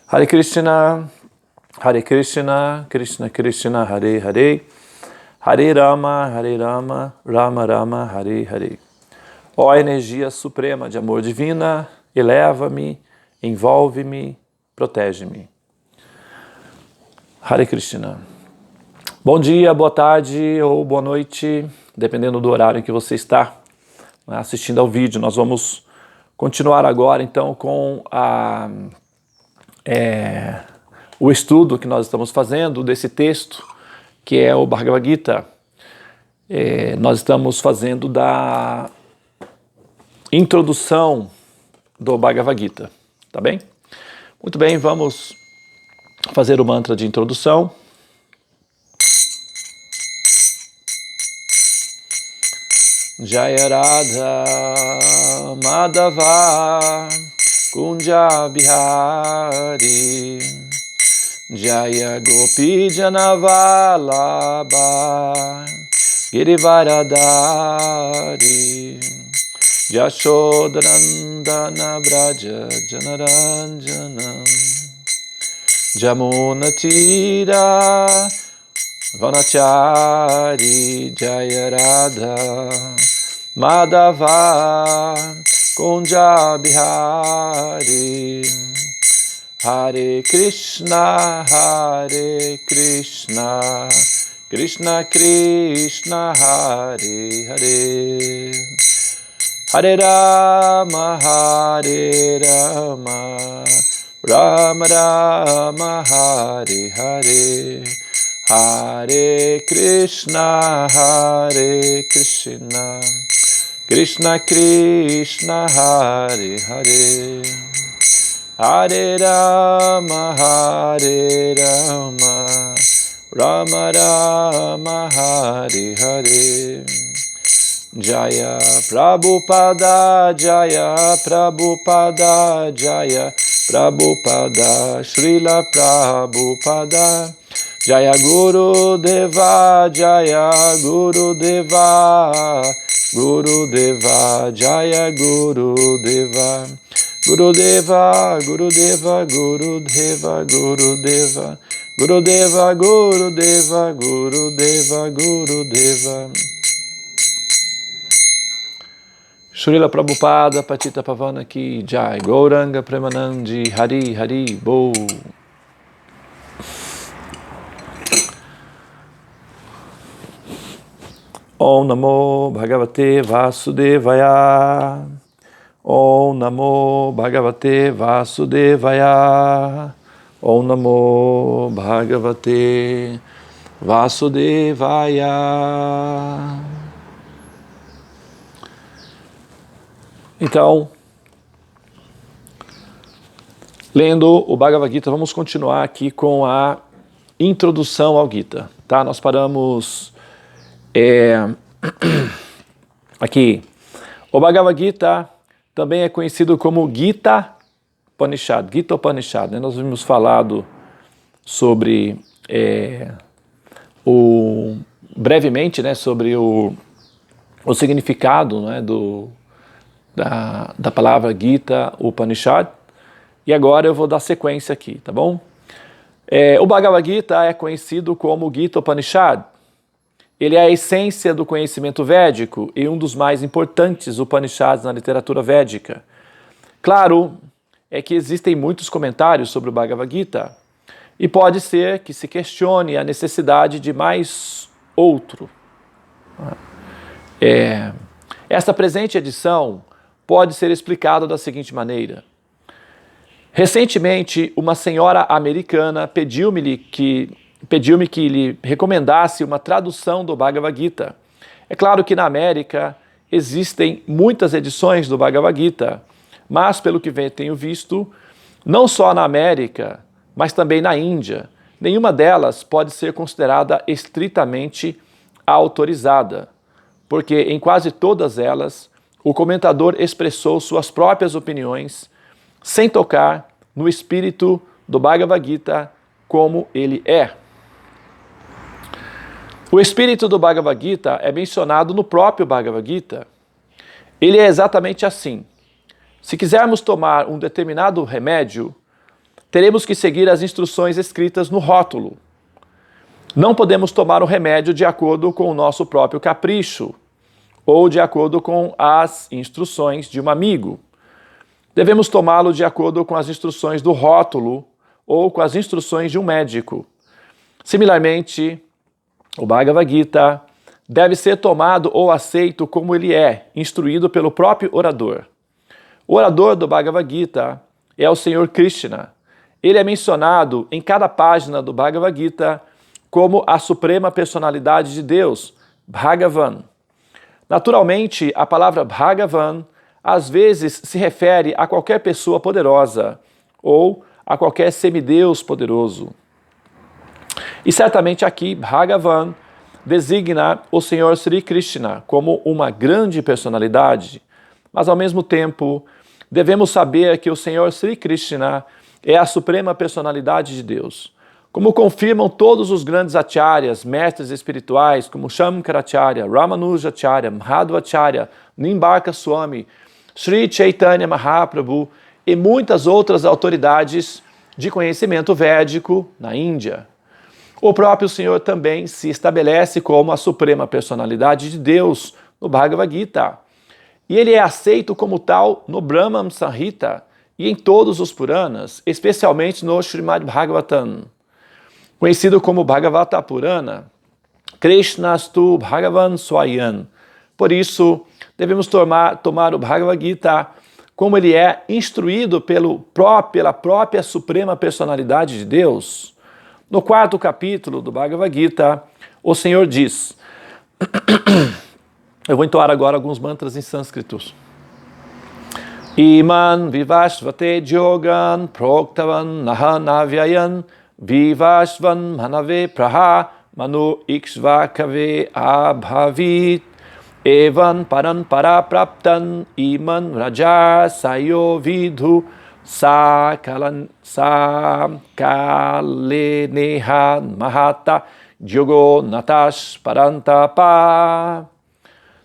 Hare Krishna, Krishna Krishna, Hare Hare, Hare Rama, Rama Rama, Hare Hare. Ó energia suprema de amor divina, eleva-me, envolve-me, protege-me. Hare Krishna. Bom dia, boa tarde ou boa noite, dependendo do horário em que você está assistindo ao vídeo. Nós vamos continuar agora então com o estudo que nós estamos fazendo desse texto, que é o Bhagavad Gita. Nós estamos fazendo da introdução do Bhagavad Gita, tá bem? Muito bem, vamos fazer o mantra de introdução. Jaya Radha Madhava Kunja Bihari Jaya Gopi Janavalabha Girivaradari Yashodarandana Braja Janaranjanam Jamunatira Vanachari Jaya Radha Madhava Kunja Bihari Hare Krishna Krishna Krishna Hare Hare Hare Rama Rama Rama Hare Hare Hare Krishna Krishna Krishna Hare Hare Hare Rama Rama Rama Hare Hare Jaya Prabhupada Srila Prabhupada Jaya Guru Deva Jaya Guru Deva Jaya Guru Deva Gurudeva Srila Prabhupada Patita Pavana Ki Jai Gauranga Premanandi Hari Hari Bo. Om Namo Bhagavate Vasudevaya. Om Namo Bhagavate Vasudevaya. Om Namo Bhagavate Vasudevaya. Então, lendo o Bhagavad Gita, vamos continuar aqui com a introdução ao Gita, tá? Nós paramos aqui. O Bhagavad Gita também é conhecido como Gita Upanishad, né? Nós vimos falado sobre brevemente, né, sobre o significado, né, da palavra Gita Upanishad, e agora eu vou dar sequência aqui, tá bom? O Bhagavad Gita é conhecido como Gita Upanishad. Ele é a essência do conhecimento védico e um dos mais importantes Upanishads na literatura védica. Claro, é que existem muitos comentários sobre o Bhagavad Gita e pode ser que se questione a necessidade de mais outro. Esta presente edição pode ser explicada da seguinte maneira. Recentemente, uma senhora americana pediu-me que lhe recomendasse uma tradução do Bhagavad Gita. É claro que na América existem muitas edições do Bhagavad Gita, mas pelo que tenho visto, não só na América, mas também na Índia, nenhuma delas pode ser considerada estritamente autorizada, porque em quase todas elas o comentador expressou suas próprias opiniões sem tocar no espírito do Bhagavad Gita como ele é. O espírito do Bhagavad Gita é mencionado no próprio Bhagavad Gita. Ele é exatamente assim. Se quisermos tomar um determinado remédio, teremos que seguir as instruções escritas no rótulo. Não podemos tomar o remédio de acordo com o nosso próprio capricho ou de acordo com as instruções de um amigo. Devemos tomá-lo de acordo com as instruções do rótulo ou com as instruções de um médico. Similarmente, o Bhagavad Gita deve ser tomado ou aceito como ele é, instruído pelo próprio orador. O orador do Bhagavad Gita é o Senhor Krishna. Ele é mencionado em cada página do Bhagavad Gita como a suprema personalidade de Deus, Bhagavan. Naturalmente, a palavra Bhagavan às vezes se refere a qualquer pessoa poderosa ou a qualquer semideus poderoso. E certamente aqui Bhagavan designa o Senhor Sri Krishna como uma grande personalidade, mas ao mesmo tempo devemos saber que o Senhor Sri Krishna é a suprema personalidade de Deus. Como confirmam todos os grandes acharyas, mestres espirituais, como Shankaracharya, Ramanujacharya, Madhvacharya, Nimbarka Swami, Sri Chaitanya Mahaprabhu e muitas outras autoridades de conhecimento védico na Índia. O próprio Senhor também se estabelece como a suprema personalidade de Deus no Bhagavad Gita. E ele é aceito como tal no Brahman Samhita e em todos os Puranas, especialmente no Srimad Bhagavatam. Conhecido como Bhagavata Purana, Krishnastu Bhagavan Swayam. Por isso, devemos tomar o Bhagavad Gita como ele é instruído pela própria Suprema Personalidade de Deus. No 4º capítulo do Bhagavad Gita, o Senhor diz, eu vou entoar agora alguns mantras em sânscrito. Iman vivashvate yogan proktavan nahanavyayan vivashvan manave praha manu ikshvakave abhavit evan parampara praptan iman raja sayo vidhu sakaleneha mahata yogo natash parantapa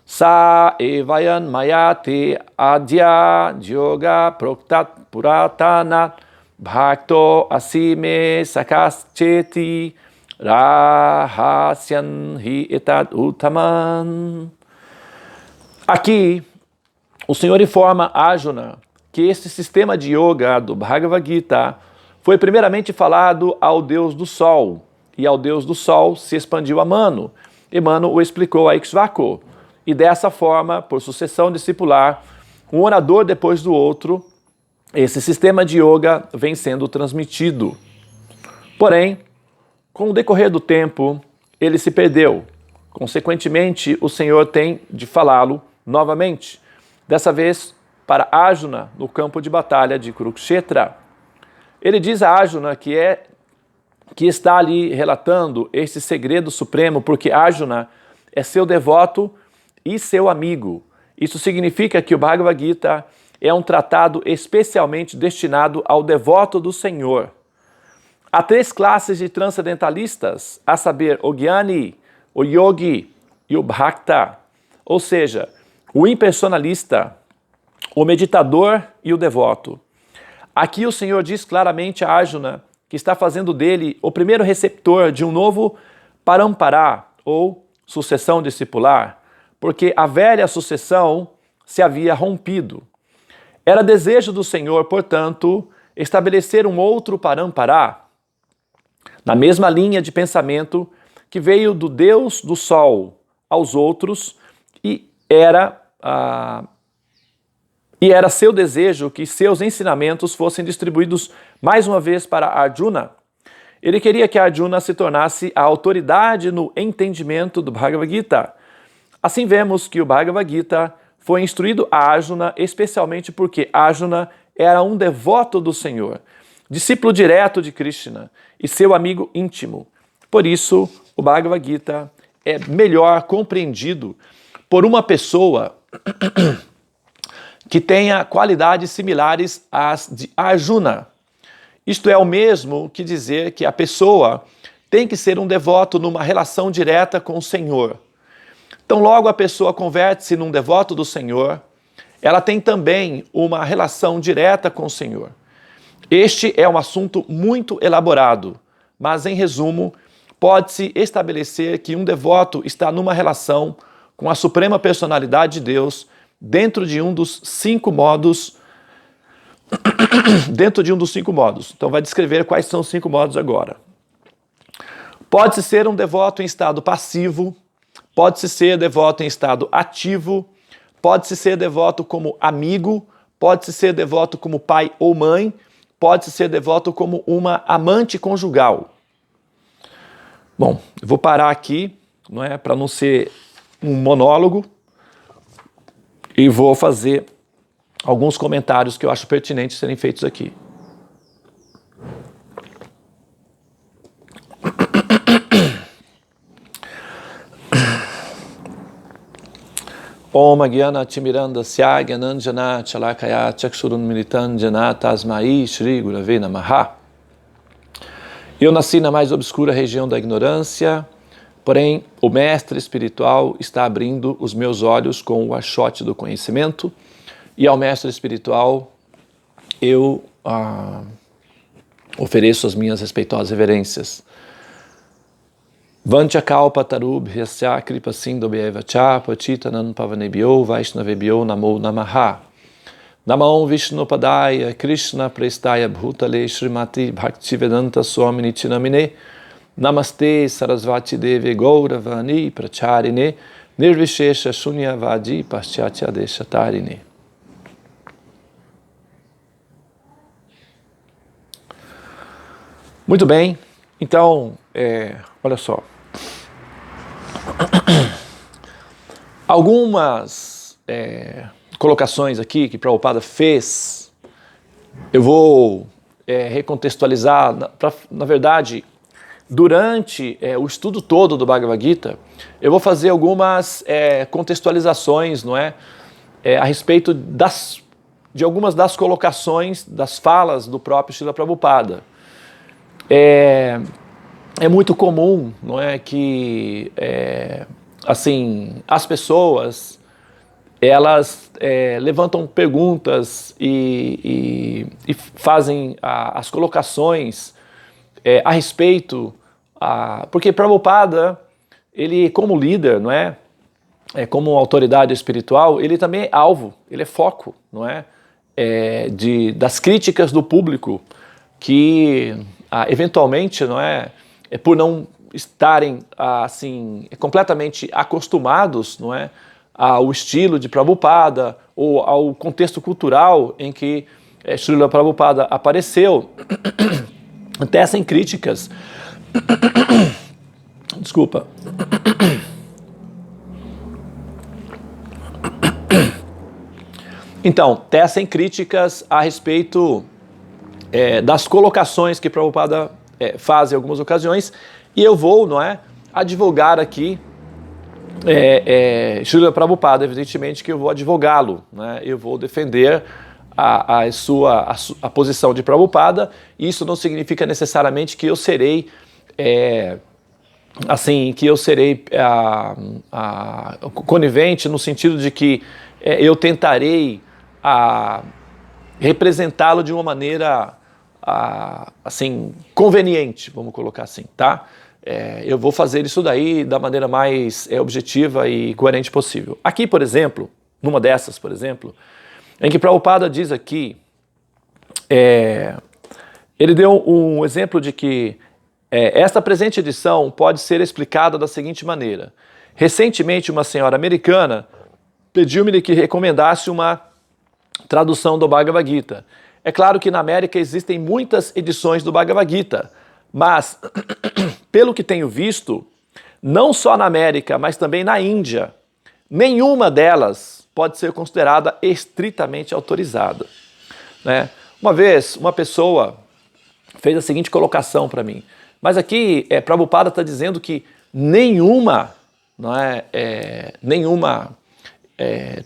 sa evayan mayate adya yoga proktat puratana bhakto asime sakascheti rahasyan hi etat utaman. Aqui, o Senhor informa Arjuna que este sistema de yoga do Bhagavad Gita foi primeiramente falado ao Deus do Sol, e ao Deus do Sol se expandiu a Manu, e Manu o explicou a Ikshvaku. E dessa forma, por sucessão discipular, um orador depois do outro, esse sistema de yoga vem sendo transmitido. Porém, com o decorrer do tempo, ele se perdeu. Consequentemente, o Senhor tem de falá-lo novamente, dessa vez para Arjuna no campo de batalha de Kurukshetra. Ele diz a Arjuna que está ali relatando esse segredo supremo porque Arjuna é seu devoto e seu amigo. Isso significa que o Bhagavad Gita é um tratado especialmente destinado ao devoto do Senhor. Há 3 classes de transcendentalistas, a saber, o Gyani, o Yogi e o Bhakta, ou seja, o impersonalista, o meditador e o devoto. Aqui o Senhor diz claramente a Arjuna que está fazendo dele o primeiro receptor de um novo parampara, ou sucessão discipular, porque a velha sucessão se havia rompido. Era desejo do Senhor, portanto, estabelecer um outro parampara, na mesma linha de pensamento que veio do Deus do Sol aos outros e era seu desejo que seus ensinamentos fossem distribuídos mais uma vez para Arjuna. Ele queria que Arjuna se tornasse a autoridade no entendimento do Bhagavad Gita. Assim vemos que o Bhagavad Gita foi instruído a Arjuna especialmente porque Arjuna era um devoto do Senhor, discípulo direto de Krishna e seu amigo íntimo. Por isso, o Bhagavad Gita é melhor compreendido por uma pessoa que tenha qualidades similares às de Arjuna. Isto é o mesmo que dizer que a pessoa tem que ser um devoto numa relação direta com o Senhor. Então, logo a pessoa converte-se num devoto do Senhor, ela tem também uma relação direta com o Senhor. Este é um assunto muito elaborado, mas em resumo, pode-se estabelecer que um devoto está numa relação com a Suprema Personalidade de Deus dentro de um dos 5 modos. Então vai descrever quais são os 5 modos agora. Pode-se ser um devoto em estado passivo, pode-se ser devoto em estado ativo, pode-se ser devoto como amigo, pode-se ser devoto como pai ou mãe, pode-se ser devoto como uma amante conjugal. Bom, eu vou parar aqui, não é, para não ser um monólogo, e vou fazer alguns comentários que eu acho pertinentes serem feitos aqui. Om Gyana Timiranda Syagyananjana Chalakaya Chakshurun Militanjana Tasmai Shri Gurave Namaha. Eu nasci na mais obscura região da ignorância, porém o mestre espiritual está abrindo os meus olhos com o achote do conhecimento, e ao mestre espiritual eu ofereço as minhas respeitosas reverências. Vanchakalpa tarubhyasya kripa sindobhyeva cha pachitanan pavanebhyo vaishnavebhyo namo namaha. Namo Vishnupadaya Krishna Prestaya Bhutale Srimati Bhaktivedanta Swami Nityanamine. Namaste Sarasvati Devi Gauravani Pracharine Nirvishesha Shunyavadi Paschatya Deshatarine. Muito bem, então, olha só. Algumas colocações aqui que Prabhupada fez, eu vou recontextualizar. Na verdade, durante o estudo todo do Bhagavad Gita, eu vou fazer algumas contextualizações, não é? A respeito de algumas das colocações, das falas do próprio Srila Prabhupada. É muito comum, não é, que assim, as pessoas elas levantam perguntas e fazem as colocações a respeito, porque Prabhupada, ele como líder, não é, como autoridade espiritual, ele também é alvo, ele é foco, não é, das críticas do público que eventualmente, não é, por não estarem assim completamente acostumados, não é, ao estilo de Prabhupada ou ao contexto cultural em que Srila Prabhupada apareceu, tecem críticas. Desculpa. Então, tecem críticas a respeito das colocações que Prabhupada faz em algumas ocasiões, e eu vou, não é, advogar aqui Srila Prabhupada, evidentemente que eu vou advogá-lo, né? Eu vou defender a posição de Prabhupada. Isso não significa necessariamente que eu serei conivente no sentido de que eu tentarei representá-lo de uma maneira assim conveniente, vamos colocar assim, tá? Eu vou fazer isso daí da maneira mais objetiva e coerente possível. Aqui, por exemplo, numa dessas, por exemplo, em que Prabhupada diz aqui, ele deu um exemplo de que esta presente edição pode ser explicada da seguinte maneira. Recentemente, uma senhora americana pediu-me que recomendasse uma tradução do Bhagavad Gita. É claro que na América existem muitas edições do Bhagavad Gita, mas, pelo que tenho visto, não só na América, mas também na Índia, nenhuma delas pode ser considerada estritamente autorizada, né? Uma vez, uma pessoa fez a seguinte colocação para mim, mas aqui Prabhupada está dizendo que nenhuma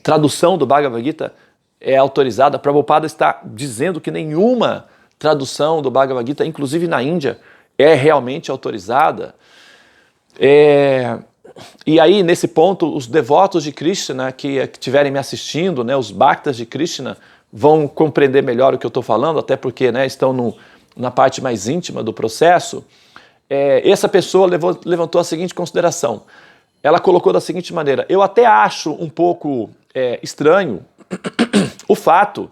tradução do Bhagavad Gita é autorizada. Prabhupada está dizendo que nenhuma tradução do Bhagavad Gita, inclusive na Índia, é realmente autorizada. E aí, nesse ponto, os devotos de Krishna que estiverem me assistindo, né, os bhaktas de Krishna, vão compreender melhor o que eu estou falando, até porque, né, estão na parte mais íntima do processo. Essa pessoa levantou a seguinte consideração. Ela colocou da seguinte maneira: eu até acho um pouco estranho o fato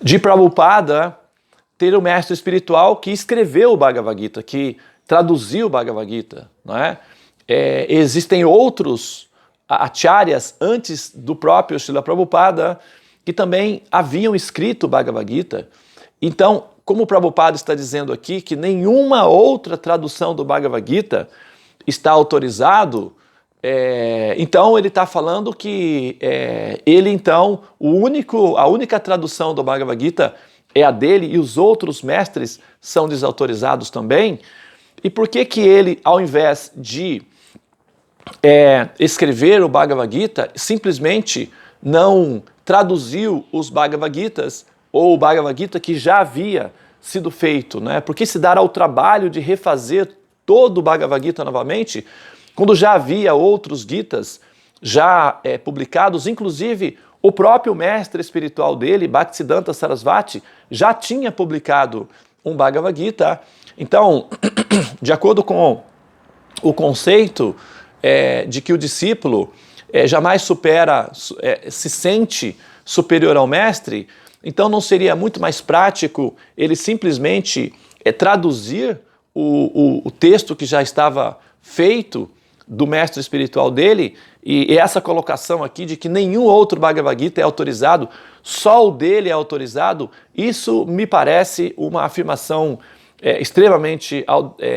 de Prabhupada ter um mestre espiritual que escreveu o Bhagavad Gita, que traduziu o Bhagavad Gita, não é? Existem outros acharyas antes do próprio Srila Prabhupada que também haviam escrito o Bhagavad Gita. Então, como o Prabhupada está dizendo aqui que nenhuma outra tradução do Bhagavad Gita está autorizado, então ele está falando que a única tradução do Bhagavad Gita é a dele e os outros mestres são desautorizados também. E por que ele, ao invés de escrever o Bhagavad Gita, simplesmente não traduziu os Bhagavad Gitas, ou o Bhagavad Gita que já havia sido feito, né? Por que se dar ao trabalho de refazer todo o Bhagavad Gita novamente, quando já havia outros Gitas já publicados, inclusive o próprio mestre espiritual dele, Bhaktisiddhanta Sarasvati, já tinha publicado um Bhagavad Gita. Então, de acordo com o conceito de que o discípulo jamais se sente superior ao mestre, então não seria muito mais prático ele simplesmente traduzir o texto que já estava feito do mestre espiritual dele, e essa colocação aqui de que nenhum outro Bhagavad Gita é autorizado, só o dele é autorizado, isso me parece uma afirmação extremamente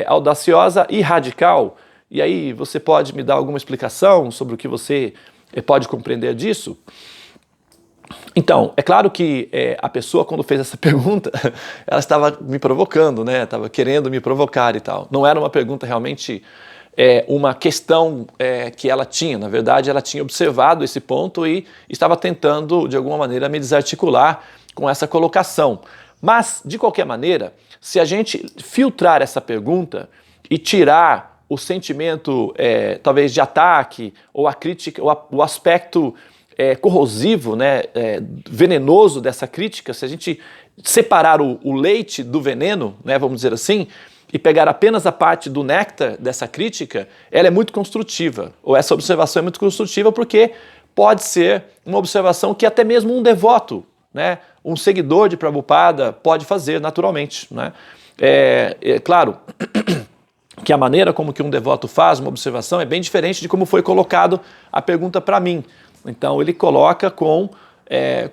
audaciosa e radical. E aí você pode me dar alguma explicação sobre o que você pode compreender disso? Então, é claro que a pessoa, quando fez essa pergunta, ela estava me provocando, né? Estava querendo me provocar e tal. Não era uma pergunta realmente, uma questão que ela tinha. Na verdade, ela tinha observado esse ponto e estava tentando, de alguma maneira, me desarticular com essa colocação. Mas, de qualquer maneira, se a gente filtrar essa pergunta e tirar o sentimento, talvez, de ataque, ou a crítica, ou o aspecto corrosivo, né, venenoso dessa crítica, se a gente separar o leite do veneno, né, vamos dizer assim, e pegar apenas a parte do néctar dessa crítica, ela é muito construtiva, ou essa observação é muito construtiva porque pode ser uma observação que até mesmo um devoto, né, um seguidor de Prabhupada pode fazer naturalmente, né? Claro que a maneira como que um devoto faz uma observação é bem diferente de como foi colocado a pergunta para mim. Então ele coloca com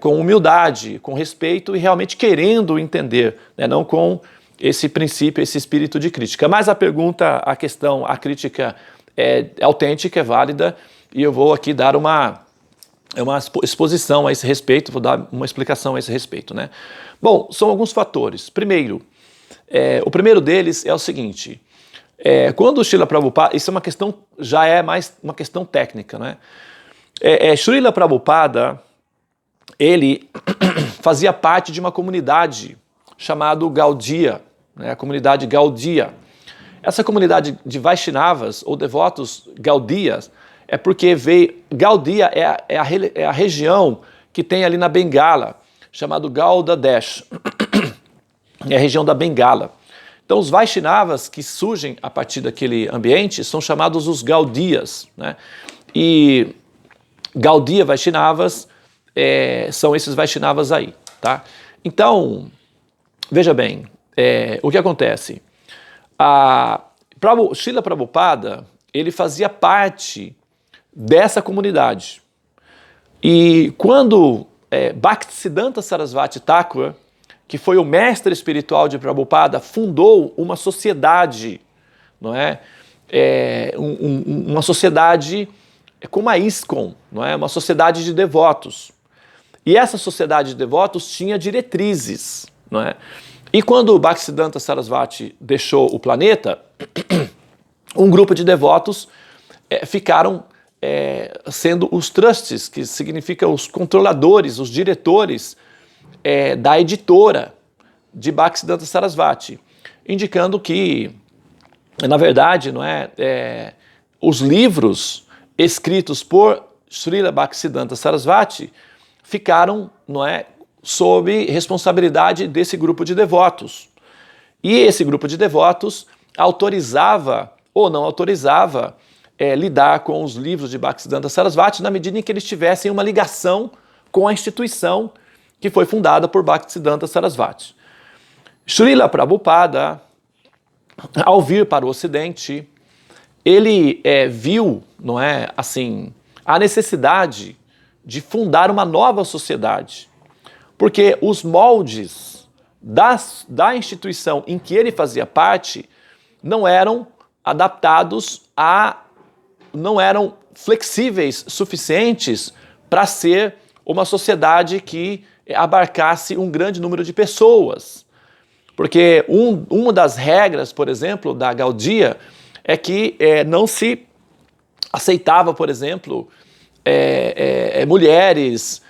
humildade, com respeito e realmente querendo entender, né? Não com esse princípio, esse espírito de crítica. Mas a pergunta, a questão, a crítica é autêntica, é válida, e eu vou aqui dar uma exposição a esse respeito, vou dar uma explicação a esse respeito, né? Bom, são alguns fatores. Primeiro, o primeiro deles é o seguinte: quando o Srila Prabhupada, isso é uma questão, já é mais uma questão técnica, né? Srila Prabhupada, ele fazia parte de uma comunidade chamada Gaudiya, né? A comunidade Gaudiya. Essa comunidade de Vaishnavas, ou devotos Gaudiyas, é porque Gaudiya é a região que tem ali na Bengala, chamado Gauda Desh, é a região da Bengala. Então os Vaishnavas que surgem a partir daquele ambiente são chamados os Gaudiyas, né? E Gaudiya Vaishnavas são esses Vaishnavas aí, tá? Então, veja bem, o que acontece? Srila Prabhupada, ele fazia parte dessa comunidade. E quando Bhaktisiddhanta Sarasvati Thakur, que foi o mestre espiritual de Prabhupada, fundou uma sociedade, não é? Uma sociedade como a ISKCON, não é? Uma sociedade de devotos. E essa sociedade de devotos tinha diretrizes, não é? E quando Bhaktisiddhanta Sarasvati deixou o planeta, um grupo de devotos ficaram sendo os trustees, que significa os controladores, os diretores da editora de Bhaktisiddhanta Sarasvati, indicando que, na verdade, não os livros escritos por Srila Bhaktisiddhanta Sarasvati ficaram não é, sob responsabilidade desse grupo de devotos. E esse grupo de devotos autorizava ou não autorizava lidar com os livros de Bhaktisiddhanta Sarasvati na medida em que eles tivessem uma ligação com a instituição que foi fundada por Bhaktisiddhanta Sarasvati. Srila Prabhupada, ao vir para o Ocidente, ele viu, não é, assim, a necessidade de fundar uma nova sociedade, porque os moldes da instituição em que ele fazia parte não eram adaptados não eram flexíveis suficientes para ser uma sociedade que abarcasse um grande número de pessoas. Porque uma das regras, por exemplo, da Gaudiya é que não se aceitava, por exemplo, mulheres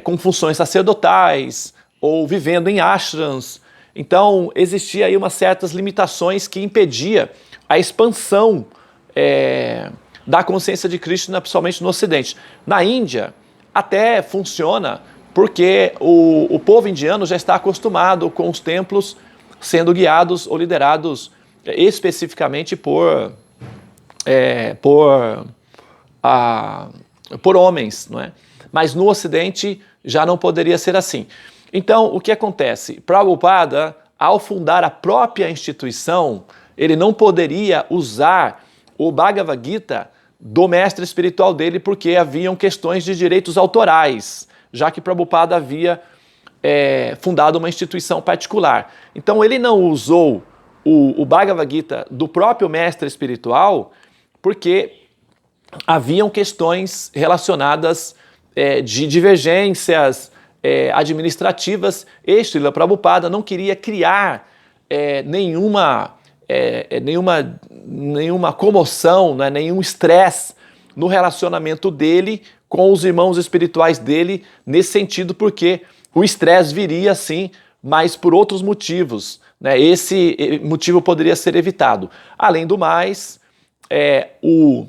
com funções sacerdotais ou vivendo em ashrams. Então, existia aí umas certas limitações que impedia a expansão da consciência de Krishna, principalmente no Ocidente. Na Índia, até funciona porque o povo indiano já está acostumado com os templos sendo guiados ou liderados especificamente por homens, não é? Mas no Ocidente já não poderia ser assim. Então, o que acontece? Prabhupada, ao fundar a própria instituição, ele não poderia usar o Bhagavad Gita do mestre espiritual dele porque haviam questões de direitos autorais, já que Prabhupada havia fundado uma instituição particular. Então ele não usou o Bhagavad Gita do próprio mestre espiritual porque haviam questões relacionadas de divergências administrativas. E Srila Prabhupada não queria criar nenhuma comoção, né, nenhum estresse no relacionamento dele com os irmãos espirituais dele, nesse sentido, porque o estresse viria sim, mas por outros motivos, né? Esse motivo poderia ser evitado. Além do mais, o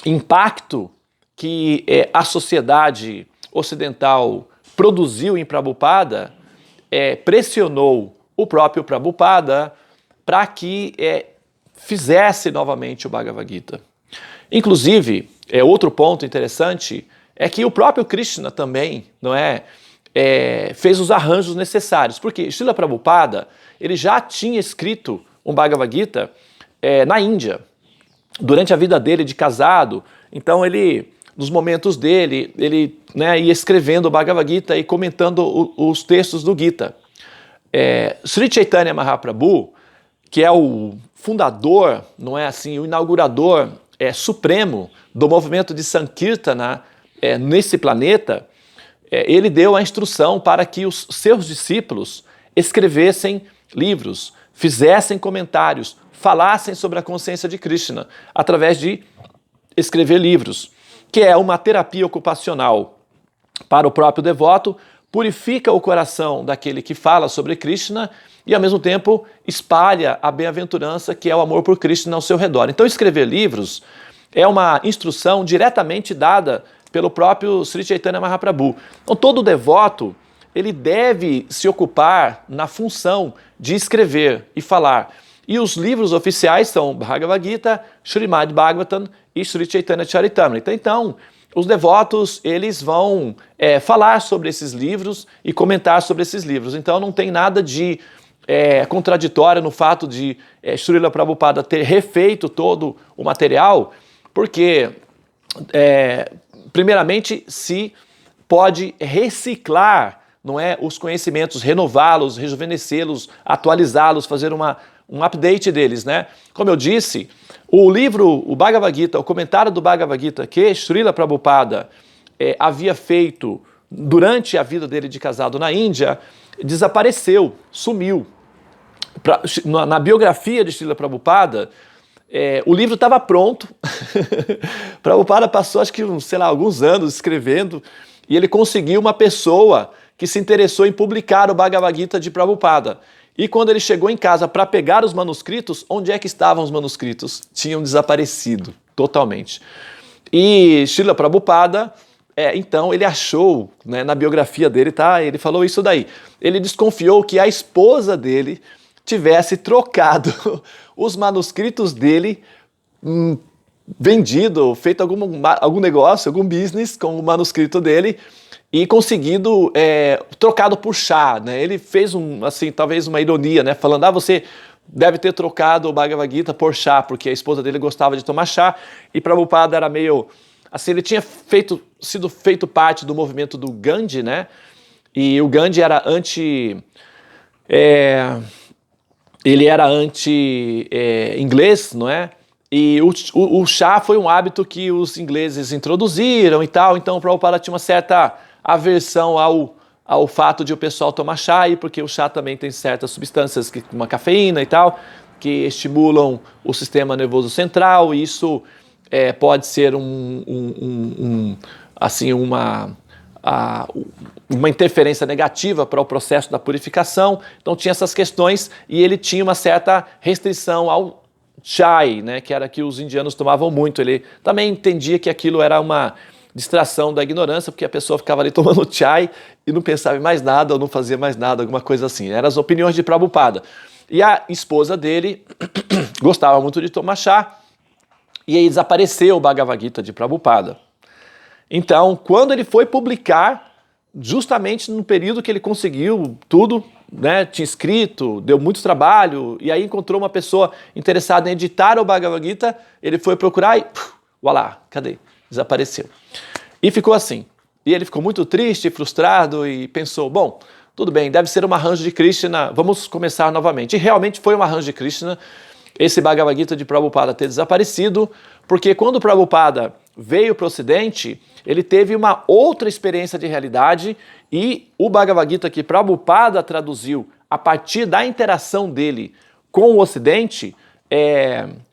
impacto que a sociedade ocidental produziu em Prabhupada pressionou o próprio Prabhupada para que fizesse novamente o Bhagavad Gita. Inclusive, outro ponto interessante é que o próprio Krishna também, não fez os arranjos necessários, porque Srila Prabhupada ele já tinha escrito um Bhagavad Gita na Índia, durante a vida dele de casado. Então ele, nos momentos dele, ele ia escrevendo o Bhagavad Gita e comentando os textos do Gita. Sri Chaitanya Mahaprabhu, que é o fundador, não é assim, o inaugurador supremo do movimento de Sankirtana nesse planeta, ele deu a instrução para que os seus discípulos escrevessem livros, fizessem comentários, falassem sobre a consciência de Krishna através de escrever livros, que é uma terapia ocupacional para o próprio devoto, purifica o coração daquele que fala sobre Krishna e, ao mesmo tempo, espalha a bem-aventurança, que é o amor por Krishna ao seu redor. Então, escrever livros é uma instrução diretamente dada pelo próprio Sri Chaitanya Mahaprabhu. Então, todo devoto ele deve se ocupar na função de escrever e falar. E os livros oficiais são Bhagavad Gita, Srimad Bhagavatam e Sri Chaitanya Charitamrita. Então, os devotos eles vão falar sobre esses livros e comentar sobre esses livros. Então, não tem nada de contraditório no fato de Srila Prabhupada ter refeito todo o material, porque, primeiramente, se pode reciclar, não é, os conhecimentos, renová-los, rejuvenescê-los, atualizá-los, fazer um update deles, né? Como eu disse, o livro, o Bhagavad Gita, o comentário do Bhagavad Gita que Srila Prabhupada havia feito durante a vida dele de casado na Índia, desapareceu, sumiu. Na biografia de Srila Prabhupada, o livro estava pronto. Prabhupada passou, acho que, alguns anos escrevendo, e ele conseguiu uma pessoa que se interessou em publicar o Bhagavad Gita de Prabhupada. E quando ele chegou em casa para pegar os manuscritos, onde é que estavam os manuscritos? Tinham desaparecido totalmente. E Srila Prabhupada Então ele achou, né, na biografia dele, tá? Ele falou isso daí. Ele desconfiou que a esposa dele tivesse trocado os manuscritos dele, vendido, feito algum negócio, algum business com o manuscrito dele e conseguido trocado por chá, né? Ele fez assim, talvez uma ironia, né? Falando, você deve ter trocado o Bhagavad Gita por chá, porque a esposa dele gostava de tomar chá e Prabhupada era meio assim, ele tinha sido feito parte do movimento do Gandhi, né? E o Gandhi era ele era anti-inglês, não é? E o chá foi um hábito que os ingleses introduziram e tal, então o Prabhupada tinha uma certa aversão ao fato de o pessoal tomar chá, e porque o chá também tem certas substâncias, como a cafeína e tal, que estimulam o sistema nervoso central, e isso pode ser uma interferência negativa para o processo da purificação. Então tinha essas questões e ele tinha uma certa restrição ao chai, né, que era que os indianos tomavam muito. Ele também entendia que aquilo era uma distração da ignorância, porque a pessoa ficava ali tomando chai e não pensava em mais nada ou não fazia mais nada, alguma coisa assim. Eram as opiniões de Prabhupada. E a esposa dele gostava muito de tomar chá, e aí desapareceu o Bhagavad Gita de Prabhupada. Então, quando ele foi publicar, justamente no período que ele conseguiu tudo, né, tinha escrito, deu muito trabalho, e aí encontrou uma pessoa interessada em editar o Bhagavad Gita, ele foi procurar e, voilá, cadê? Desapareceu. E ficou assim. E ele ficou muito triste, frustrado e pensou, bom, tudo bem, deve ser um arranjo de Krishna, vamos começar novamente. E realmente foi um arranjo de Krishna, esse Bhagavad Gita de Prabhupada ter desaparecido, porque quando Prabhupada veio para o Ocidente, ele teve uma outra experiência de realidade, e o Bhagavad Gita que Prabhupada traduziu a partir da interação dele com o Ocidente,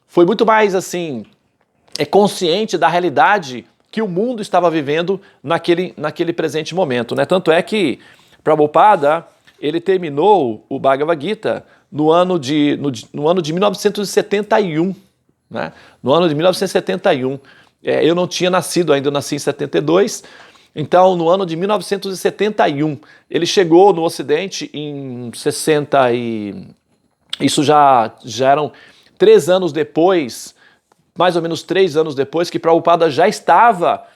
foi muito mais assim, consciente da realidade que o mundo estava vivendo naquele presente momento, né? Tanto é que Prabhupada, ele terminou o Bhagavad Gita no ano de 1971, né? No ano de 1971. Eu não tinha nascido ainda, eu nasci em 72, então no ano de 1971, ele chegou no Ocidente em 60 e... Isso já eram 3 anos depois, mais ou menos 3 anos depois, que Prabhupada já estava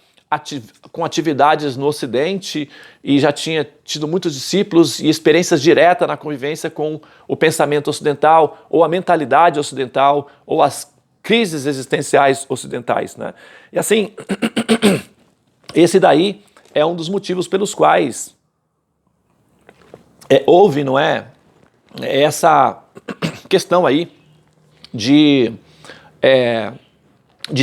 com atividades no Ocidente e já tinha tido muitos discípulos e experiências diretas na convivência com o pensamento ocidental, ou a mentalidade ocidental, ou as crises existenciais ocidentais, né? E assim, esse daí é um dos motivos pelos quais houve, não é, essa questão aí de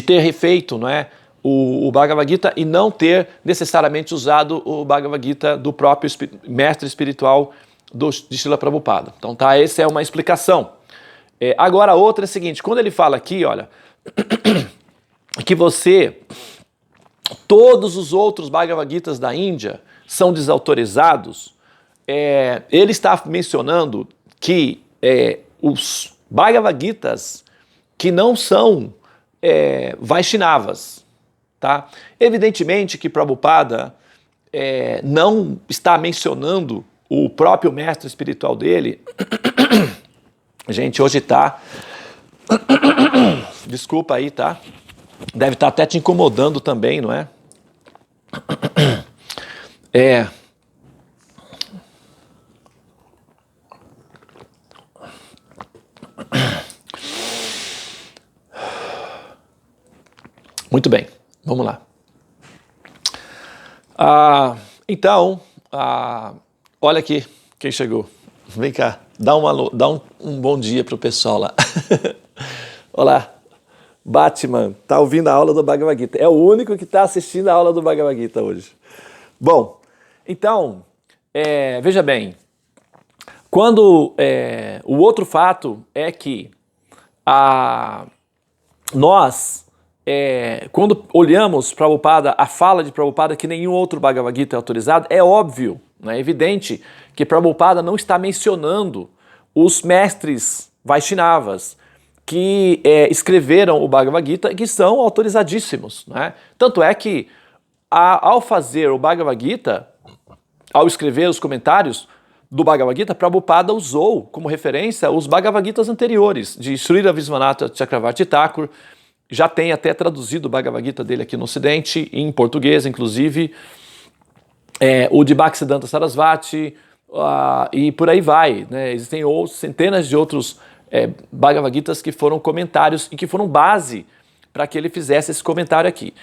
ter refeito, não é, o Bhagavad Gita e não ter necessariamente usado o Bhagavad Gita do próprio mestre espiritual de Srila Prabhupada. Então tá, essa é uma explicação. Agora a outra é a seguinte, quando ele fala aqui, olha, que todos os outros Bhagavad Gitas da Índia são desautorizados, ele está mencionando que os Bhagavad Gitas que não são Vaishnavas, tá? Evidentemente que Prabhupada não está mencionando o próprio mestre espiritual dele. Gente, hoje tá... Desculpa aí, tá? Deve estar até te incomodando também, não é? Muito bem, vamos lá. Então, olha aqui quem chegou. Vem cá, dá um bom dia pro pessoal lá. Olá, Batman, tá ouvindo a aula do Bhagavad Gita. É o único que está assistindo a aula do Bhagavad Gita hoje. Bom, então, veja bem, quando o outro fato é que nós, quando olhamos Prabhupada, a fala de Prabhupada que nenhum outro Bhagavad Gita é autorizado, é óbvio, é evidente que Prabhupada não está mencionando os mestres Vaishnavas que escreveram o Bhagavad Gita, que são autorizadíssimos, né? Tanto é que ao fazer o Bhagavad Gita, ao escrever os comentários do Bhagavad Gita, Prabhupada usou como referência os Bhagavad Gitas anteriores, de Srila Visvanatha Chakravarti Thakur. Já tem até traduzido o Bhagavad Gita dele aqui no Ocidente, em português, inclusive, o de Bhaktisiddhanta Sarasvati, e por aí vai, né? Existem centenas de outros Bhagavad Gitas que foram comentários e que foram base para que ele fizesse esse comentário aqui.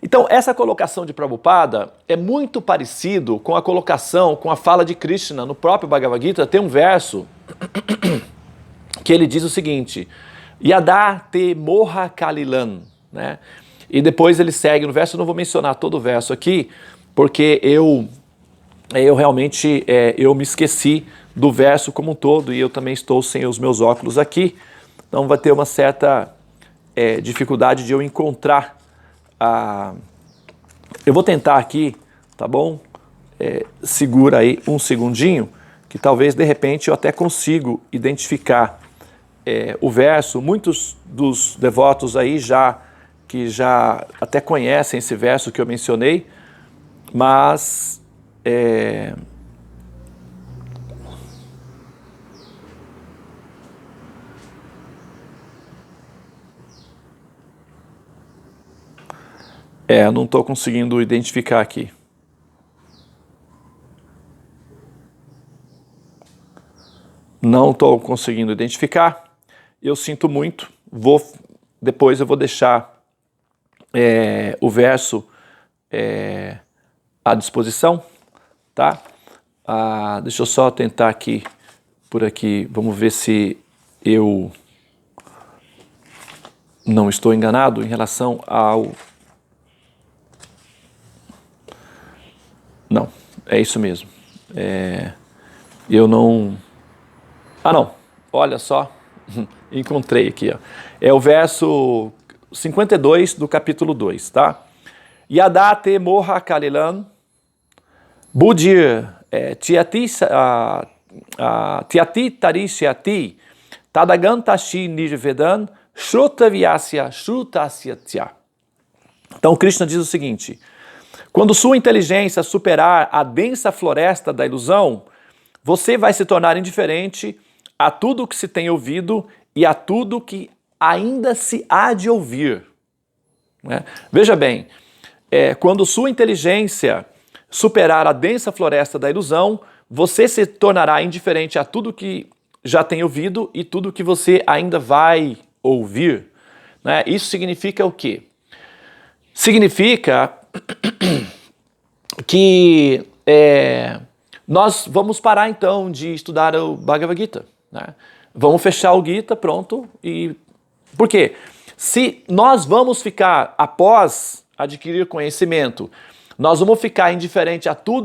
Então, essa colocação de Prabhupada é muito parecido com a colocação, com a fala de Krishna no próprio Bhagavad Gita. Tem um verso que ele diz o seguinte: Yada te moha kalilan, né? E depois ele segue no verso. Eu não vou mencionar todo o verso aqui, porque eu realmente eu me esqueci do verso como um todo, e eu também estou sem os meus óculos aqui, então vai ter uma certa dificuldade de eu encontrar eu vou tentar aqui, tá bom? Segura aí um segundinho, que talvez de repente eu até consigo identificar o verso. Muitos dos devotos aí que já até conhecem esse verso que eu mencionei, mas eu não estou conseguindo identificar aqui. Não estou conseguindo identificar. Eu sinto muito. Depois eu vou deixar o verso à disposição, tá? Deixa eu só tentar aqui, por aqui. Vamos ver se eu não estou enganado em relação ao... Não, é isso mesmo. Eu não... não, olha só, encontrei aqui, ó. É o verso 52 do capítulo 2, tá? Yada te moha kalilan budir tiati tarishyati tadagantashi nirvedan shrutavyasya shrutasya tya. Então Krishna diz o seguinte: quando sua inteligência superar a densa floresta da ilusão, você vai se tornar indiferente a tudo que se tem ouvido e a tudo que ainda se há de ouvir. Né? Veja bem, quando sua inteligência superar a densa floresta da ilusão, você se tornará indiferente a tudo que já tem ouvido e tudo que você ainda vai ouvir. Né? Isso significa o quê? Significa que nós vamos parar então de estudar o Bhagavad Gita, né? Vamos fechar o Gita, pronto. E por quê? Se nós vamos ficar, após adquirir conhecimento, nós vamos ficar indiferente a tudo